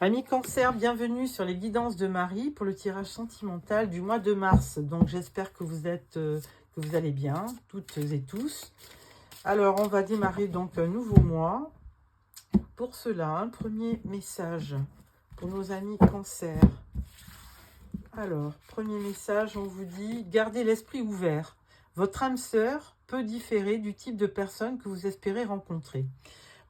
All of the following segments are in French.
Amis Cancer, bienvenue sur les guidances de Marie pour le tirage sentimental du mois de mars. Donc j'espère que que vous allez bien, toutes et tous. Alors on va démarrer donc un nouveau mois. Pour cela, un premier message pour nos amis Cancer. Alors, premier message, on vous dit, gardez l'esprit ouvert. Votre âme sœur peut différer du type de personne que vous espérez rencontrer.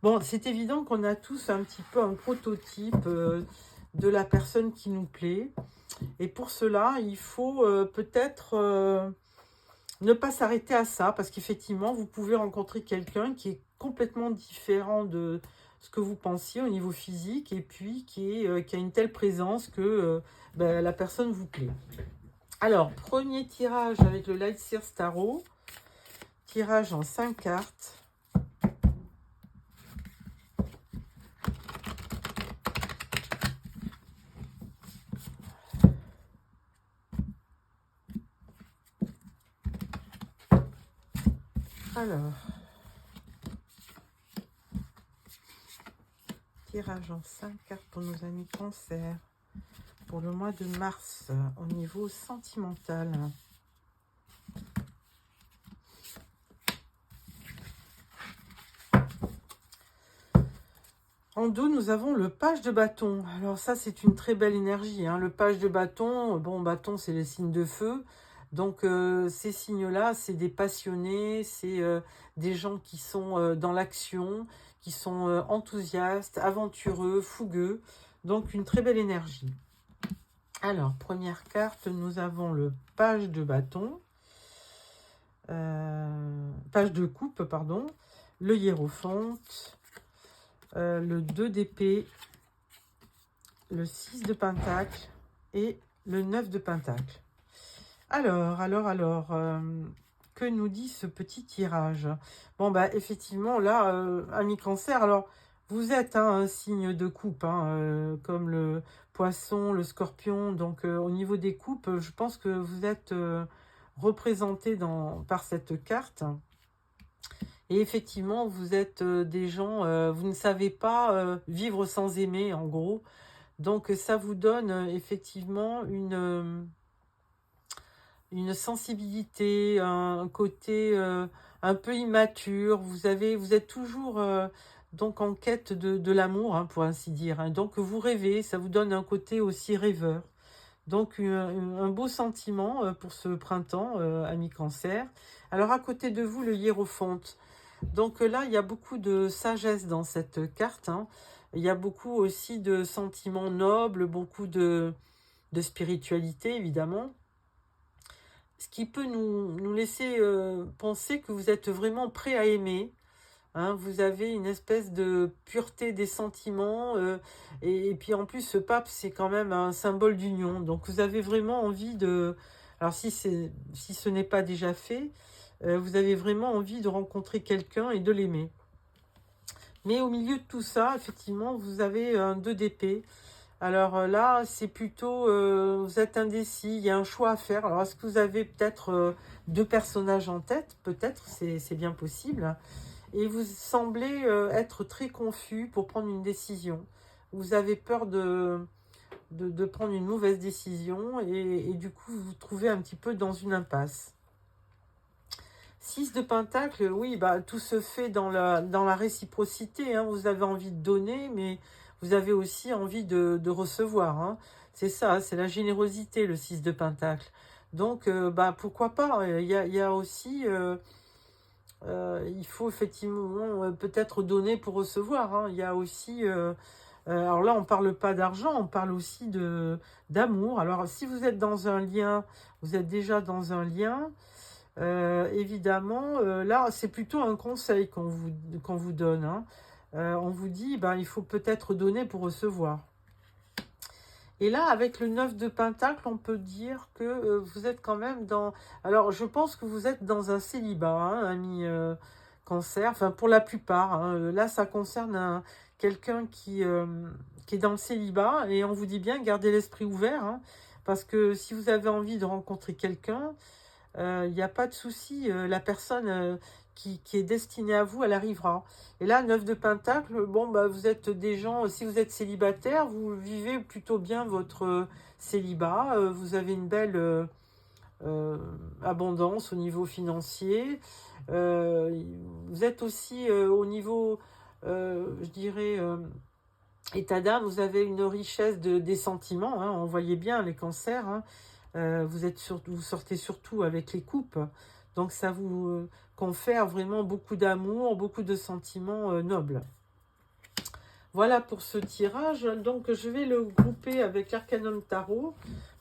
Bon, c'est évident qu'on a tous un petit peu un prototype de la personne qui nous plaît. Et pour cela, il faut peut-être ne pas s'arrêter à ça, parce qu'effectivement, vous pouvez rencontrer quelqu'un qui est complètement différent de ce que vous pensiez au niveau physique, et puis qui a une telle présence que la personne vous plaît. Alors, premier tirage avec le Light Sears Tarot, tirage en 5 cartes. Alors, tirage en 5 cartes pour nos amis Cancer pour le mois de mars au niveau sentimental. En dos, nous avons le page de bâton. Alors ça, c'est une très belle énergie, hein. Le page de bâton, bon, bâton, c'est les signes de feu. Donc, ces signes-là, c'est des passionnés, c'est des gens qui sont dans l'action, qui sont enthousiastes, aventureux, fougueux. Donc, une très belle énergie. Alors, première carte, nous avons le page de bâton. Page de coupe, pardon. Le hiérophante. Le 2 d'épée. Le 6 de pentacle. Et le 9 de pentacle. Alors, que nous dit ce petit tirage? Bon, bah, effectivement, là, ami Cancer, alors, vous êtes un signe de coupe, comme le poisson, le scorpion. Donc, au niveau des coupes, je pense que vous êtes représenté par cette carte. Et effectivement, vous êtes des gens, vous ne savez pas vivre sans aimer, en gros. Donc, ça vous donne effectivement une sensibilité, un côté un peu immature. Vous êtes toujours donc en quête de l'amour, hein, pour ainsi dire, hein. Donc vous rêvez, ça vous donne un côté aussi rêveur. Donc un beau sentiment pour ce printemps, ami Cancer. Alors à côté de vous, le hiérophante. Donc là, il y a beaucoup de sagesse dans cette carte, hein. Il y a beaucoup aussi de sentiments nobles, beaucoup de spiritualité, évidemment. Ce qui peut nous laisser penser que vous êtes vraiment prêt à aimer, hein. Vous avez une espèce de pureté des sentiments, et puis en plus, ce pape, c'est quand même un symbole d'union. Donc vous avez vraiment envie de... Alors si ce n'est pas déjà fait, vous avez vraiment envie de rencontrer quelqu'un et de l'aimer. Mais au milieu de tout ça, effectivement, vous avez un 2 d'épée. Alors là, c'est plutôt, vous êtes indécis, il y a un choix à faire. Alors, est-ce que vous avez peut-être 2 personnages en tête? Peut-être, c'est bien possible. Et vous semblez être très confus pour prendre une décision. Vous avez peur de prendre une mauvaise décision et du coup, vous vous trouvez un petit peu dans une impasse. 6 de pentacle, oui, bah, tout se fait dans la réciprocité, hein. Vous avez envie de donner, mais vous avez aussi envie de recevoir, hein. C'est ça, c'est la générosité, le 6 de pentacle. Donc, bah, pourquoi pas? Il y a aussi, il faut effectivement peut-être donner pour recevoir, hein. Il y a aussi, alors là, on ne parle pas d'argent, on parle aussi d'amour. Alors, si vous êtes dans un lien, vous êtes déjà dans un lien. Évidemment, là, c'est plutôt un conseil qu'on vous donne, hein. On vous dit, ben, il faut peut-être donner pour recevoir. Et là, avec le 9 de pentacle, on peut dire que vous êtes quand même dans... Alors, je pense que vous êtes dans un célibat, hein, ami Cancer. Enfin, pour la plupart, hein. Là, ça concerne quelqu'un qui est dans le célibat. Et on vous dit bien, gardez l'esprit ouvert, hein, parce que si vous avez envie de rencontrer quelqu'un... il n'y a pas de souci, la personne qui est destinée à vous, elle arrivera. Et là, 9 de Pentacle, bon, bah, vous êtes des gens, si vous êtes célibataire, vous vivez plutôt bien votre célibat, vous avez une belle abondance au niveau financier, vous êtes aussi au niveau, je dirais, état d'âme, vous avez une richesse des sentiments, hein, on voyait bien les cancers, hein, vous sortez surtout avec les coupes, donc ça vous confère vraiment beaucoup d'amour, beaucoup de sentiments nobles. Voilà pour ce tirage, donc je vais le grouper avec l'Arcanum Tarot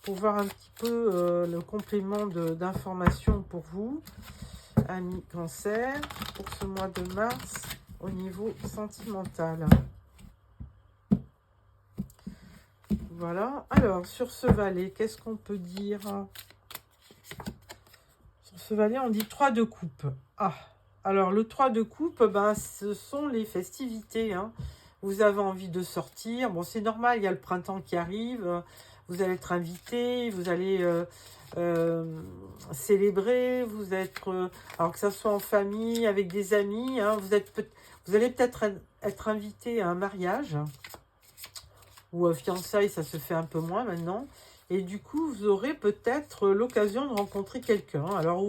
pour voir un petit peu le complément d'informations pour vous, amis cancer, pour ce mois de mars au niveau sentimental. Voilà, alors sur ce valet, qu'est-ce qu'on peut dire? Sur ce valet, on dit 3 de coupe. Ah, alors le 3 de coupe, ben, ce sont les festivités, hein. Vous avez envie de sortir, bon c'est normal, il y a le printemps qui arrive, vous allez être invité, vous allez célébrer, vous êtes, alors que ça soit en famille, avec des amis, hein, vous allez peut-être être invité à un mariage, ou fiançailles, ça se fait un peu moins maintenant. Et du coup, vous aurez peut-être l'occasion de rencontrer quelqu'un. Alors,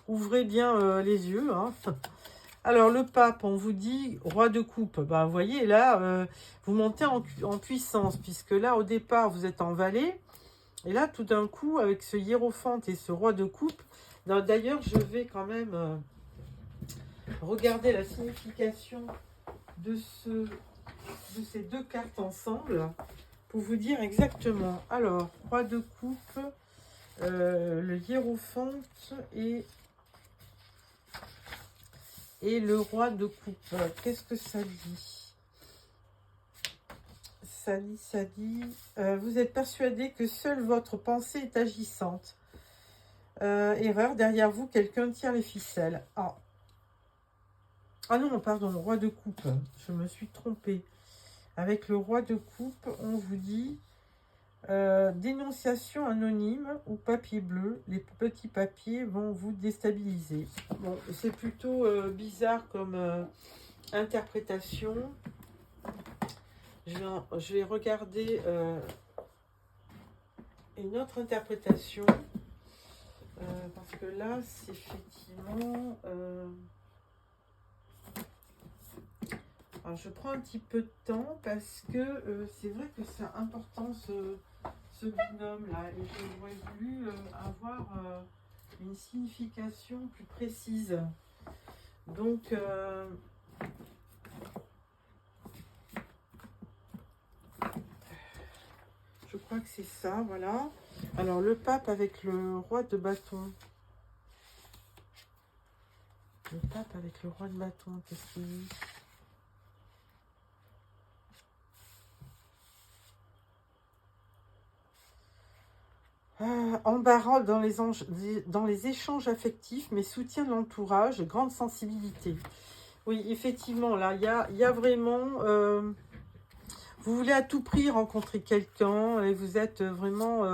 ouvrez bien les yeux. Hein. Alors, le pape, on vous dit roi de coupe. Ben, vous voyez, là, vous montez en puissance, puisque là, au départ, vous êtes en valet. Et là, tout d'un coup, avec ce hiérophante et ce roi de coupe, d'ailleurs, je vais quand même regarder la signification de ces deux cartes ensemble pour vous dire exactement. Alors, roi de coupe, le hiérophante et le roi de coupe. Qu'est-ce que ça dit? Ça dit, vous êtes persuadé que seule votre pensée est agissante. Erreur, derrière vous, quelqu'un tire les ficelles. Ah non, pardon, roi de coupe. Je me suis trompée. Avec le roi de coupe, on vous dit dénonciation anonyme ou papier bleu. Les petits papiers vont vous déstabiliser. Bon, c'est plutôt bizarre comme interprétation. Je vais regarder une autre interprétation. Parce que là, c'est effectivement... alors, je prends un petit peu de temps parce que c'est vrai que c'est important ce binôme-là. Et j'aurais voulu avoir une signification plus précise. Donc, je crois que c'est ça, voilà. Alors, le pape avec le roi de bâton. Le pape avec le roi de bâton, qu'est-ce qu'il dit? Embarras dans les échanges affectifs, mais soutien de l'entourage, grande sensibilité. Oui, effectivement, là, il y a vraiment... vous voulez à tout prix rencontrer quelqu'un et vous êtes vraiment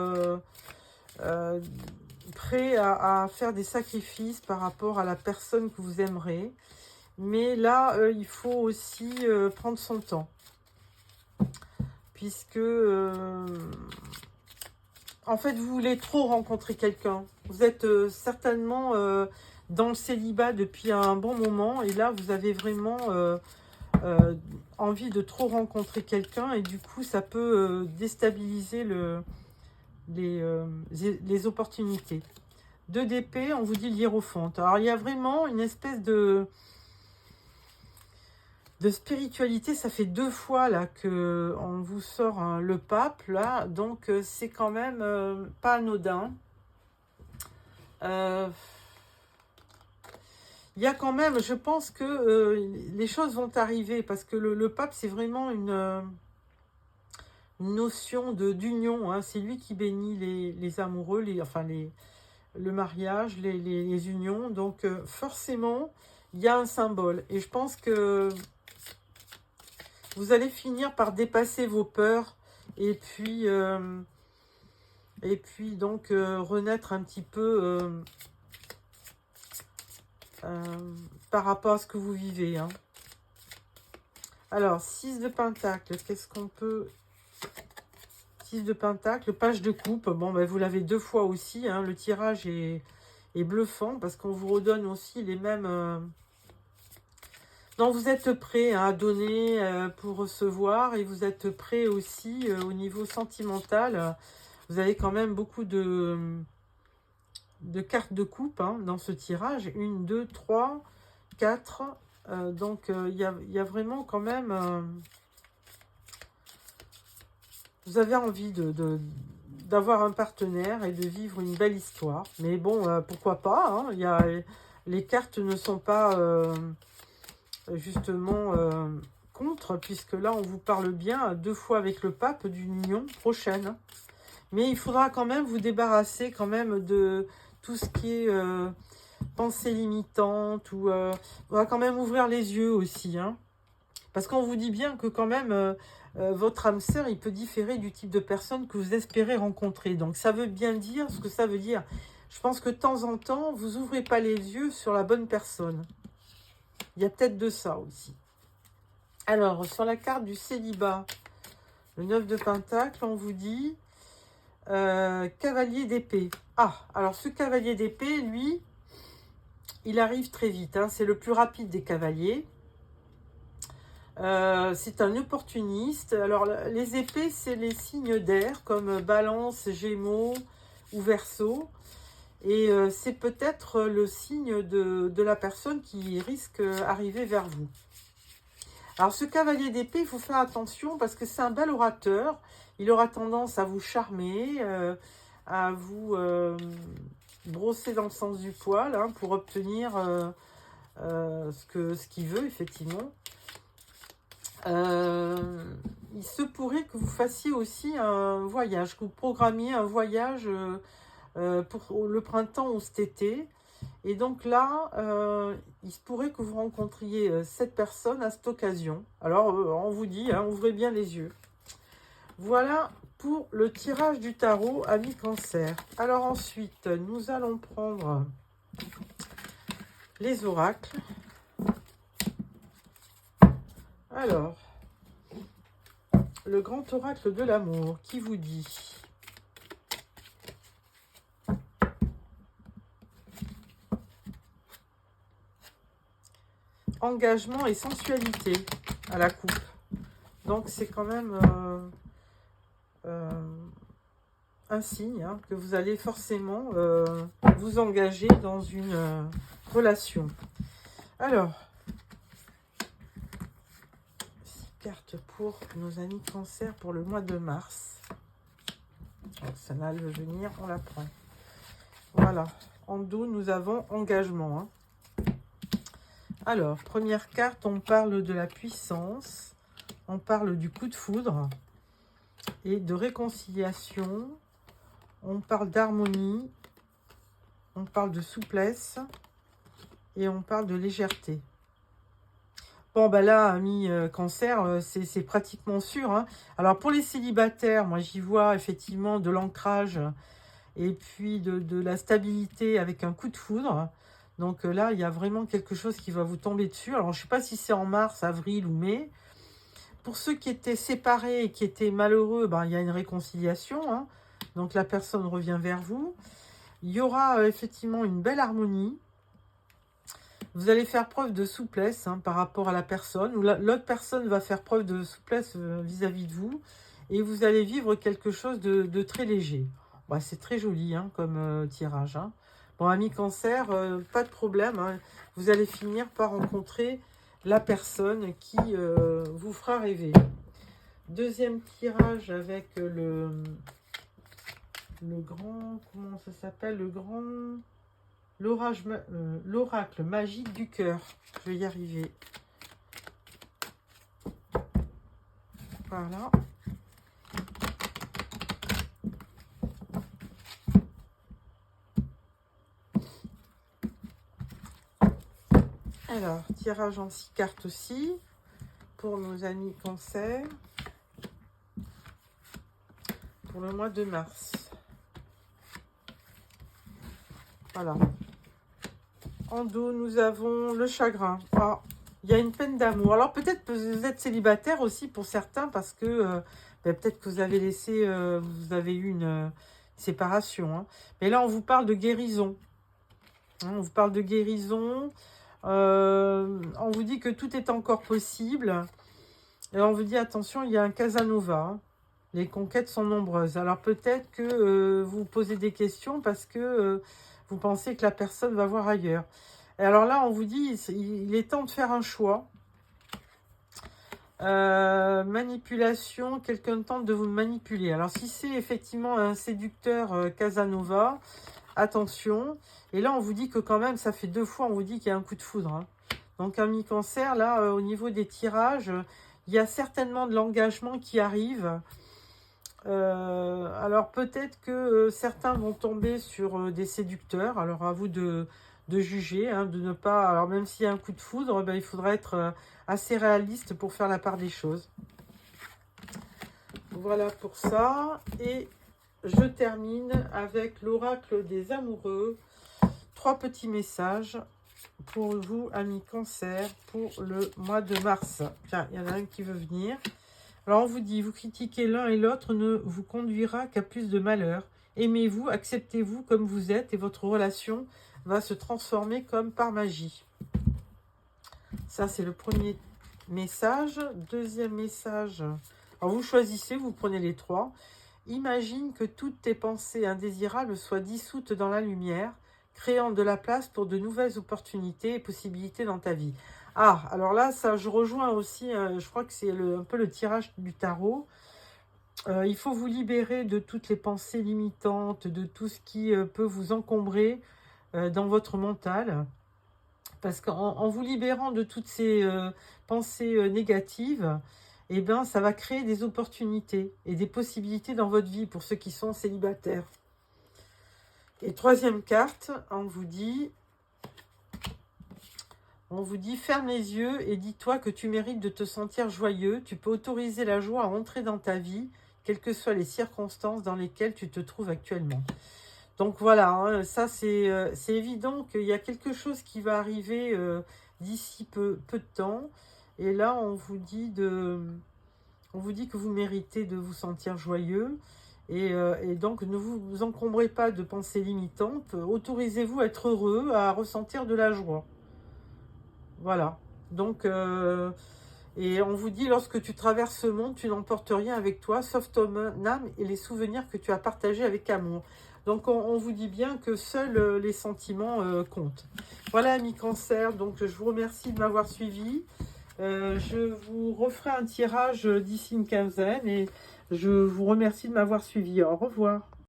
prêt à faire des sacrifices par rapport à la personne que vous aimerez. Mais là, il faut aussi prendre son temps. Puisque... en fait, vous voulez trop rencontrer quelqu'un. Vous êtes certainement dans le célibat depuis un bon moment. Et là, vous avez vraiment envie de trop rencontrer quelqu'un. Et du coup, ça peut déstabiliser les opportunités. 2 d'épée, on vous dit l'hiérophante. Alors, il y a vraiment une espèce de spiritualité, ça fait 2 fois là que on vous sort le pape là, donc c'est quand même pas anodin. Il y a quand même, je pense que les choses vont arriver parce que le pape c'est vraiment une notion d'union, hein. C'est lui qui bénit les amoureux, le mariage, les unions, donc forcément il y a un symbole et je pense que vous allez finir par dépasser vos peurs et puis donc renaître un petit peu par rapport à ce que vous vivez. Hein. Alors, 6 de Pentacle, qu'est-ce qu'on peut... 6 de Pentacle, page de coupe. Bon, ben, vous l'avez 2 fois aussi. Hein. Le tirage est bluffant parce qu'on vous redonne aussi les mêmes... Non, vous êtes prêt hein, à donner pour recevoir et vous êtes prêt aussi au niveau sentimental. Vous avez quand même beaucoup de cartes de coupe hein, dans ce tirage. 1, 2, 3, 4. Donc, il y a vraiment quand même... vous avez envie d'avoir un partenaire et de vivre une belle histoire. Mais bon, pourquoi pas hein, les cartes ne sont pas... justement contre, puisque là on vous parle bien 2 fois avec le pape d'une union prochaine. Mais il faudra quand même vous débarrasser quand même de tout ce qui est pensée limitante, ou on va quand même ouvrir les yeux aussi. Hein, parce qu'on vous dit bien que quand même votre âme sœur, il peut différer du type de personne que vous espérez rencontrer. Donc ça veut bien dire ce que ça veut dire. Je pense que de temps en temps, vous ouvrez pas les yeux sur la bonne personne. Il y a peut-être de ça aussi. Alors, sur la carte du célibat, le 9 de Pentacle, on vous dit cavalier d'épée. Ah, alors ce cavalier d'épée, lui, il arrive très vite. Hein, c'est le plus rapide des cavaliers. C'est un opportuniste. Alors, les épées, c'est les signes d'air, comme Balance, Gémeaux ou Verseau. Et c'est peut-être le signe de la personne qui risque d'arriver vers vous. Alors, ce cavalier d'épée, il faut faire attention parce que c'est un bel orateur. Il aura tendance à vous charmer, à vous brosser dans le sens du poil hein, pour obtenir ce qu'il veut, effectivement. Il se pourrait que vous fassiez aussi un voyage, que vous programmiez un voyage pour le printemps ou cet été. Et donc là, il se pourrait que vous rencontriez cette personne à cette occasion. Alors, on vous dit, hein, ouvrez bien les yeux. Voilà pour le tirage du tarot, amis Cancer. Alors ensuite, nous allons prendre les oracles. Alors, le grand oracle de l'amour qui vous dit... engagement et sensualité à la coupe. Donc c'est quand même un signe hein, que vous allez forcément vous engager dans une relation. Alors, 6 cartes pour nos amis Cancer pour le mois de mars. Donc, ça va le venir, on la prend. Voilà, en dos nous avons engagement. Hein. Alors, première carte, on parle de la puissance, on parle du coup de foudre et de réconciliation, on parle d'harmonie, on parle de souplesse et on parle de légèreté. Bon, ben là, amis Cancer, c'est pratiquement sûr. Hein. Alors, pour les célibataires, moi, j'y vois effectivement de l'ancrage et puis de la stabilité avec un coup de foudre. Donc là, il y a vraiment quelque chose qui va vous tomber dessus. Alors, je ne sais pas si c'est en mars, avril ou mai. Pour ceux qui étaient séparés et qui étaient malheureux, ben, il y a une réconciliation. Hein. Donc, la personne revient vers vous. Il y aura effectivement une belle harmonie. Vous allez faire preuve de souplesse hein, par rapport à la personne. Ou l'autre personne va faire preuve de souplesse vis-à-vis de vous. Et vous allez vivre quelque chose de très léger. Bon, c'est très joli hein, comme tirage. Hein. Bon, amis Cancer, pas de problème. Hein. Vous allez finir par rencontrer la personne qui vous fera rêver. Deuxième tirage avec le grand... Comment ça s'appelle? L'oracle magique du cœur. Je vais y arriver. Voilà. Alors, tirage en 6 cartes aussi, pour nos amis Cancer, pour le mois de mars. Voilà. En dos, nous avons le chagrin. Ah, il y a une peine d'amour. Alors peut-être que vous êtes célibataire aussi pour certains parce que peut-être que vous avez laissé, vous avez eu une séparation. Hein. Mais là, on vous parle de guérison. Hein, on vous parle de guérison. On vous dit que tout est encore possible. Et on vous dit, attention, il y a un Casanova. Hein. Les conquêtes sont nombreuses. Alors peut-être que vous posez des questions parce que vous pensez que la personne va voir ailleurs. Et alors là, on vous dit, il est temps de faire un choix. Manipulation, quelqu'un tente de vous manipuler. Alors si c'est effectivement un séducteur Casanova, attention. Et là, on vous dit que quand même, ça fait 2 fois, on vous dit qu'il y a un coup de foudre. Hein. Donc un mi-cancer, là, au niveau des tirages, il y a certainement de l'engagement qui arrive. Alors peut-être que certains vont tomber sur des séducteurs. Alors à vous de juger, hein, de ne pas... Alors même s'il y a un coup de foudre, ben, il faudra être assez réaliste pour faire la part des choses. Voilà pour ça. Et je termine avec l'oracle des amoureux. 3 petits messages pour vous, amis cancer, pour le mois de mars. Tiens, il y en a un qui veut venir. Alors on vous dit, vous critiquez l'un et l'autre ne vous conduira qu'à plus de malheur. Aimez-vous, acceptez-vous comme vous êtes et votre relation va se transformer comme par magie. Ça, c'est le premier message. Deuxième message, alors vous choisissez, vous prenez les 3. Imagine que toutes tes pensées indésirables soient dissoutes dans la lumière, créant de la place pour de nouvelles opportunités et possibilités dans ta vie. Ah, alors là, ça, je rejoins aussi, je crois que c'est un peu le tirage du tarot. Il faut vous libérer de toutes les pensées limitantes, de tout ce qui peut vous encombrer dans votre mental. Parce qu'en vous libérant de toutes ces pensées négatives, eh ben, ça va créer des opportunités et des possibilités dans votre vie pour ceux qui sont célibataires. Et 3e carte, on vous dit, ferme les yeux et dis-toi que tu mérites de te sentir joyeux. Tu peux autoriser la joie à entrer dans ta vie, quelles que soient les circonstances dans lesquelles tu te trouves actuellement. Donc voilà, hein, ça c'est évident qu'il y a quelque chose qui va arriver d'ici peu de temps. Et là, on vous dit que vous méritez de vous sentir joyeux. Et donc, ne vous encombrez pas de pensées limitantes. Autorisez-vous à être heureux, à ressentir de la joie. Voilà. Donc, et on vous dit, lorsque tu traverses ce monde, tu n'emportes rien avec toi, sauf ton âme et les souvenirs que tu as partagés avec amour. Donc, on vous dit bien que seuls les sentiments comptent. Voilà, amis cancer. Donc, je vous remercie de m'avoir suivi. Je vous referai un tirage d'ici une quinzaine et je vous remercie de m'avoir suivi. Au revoir.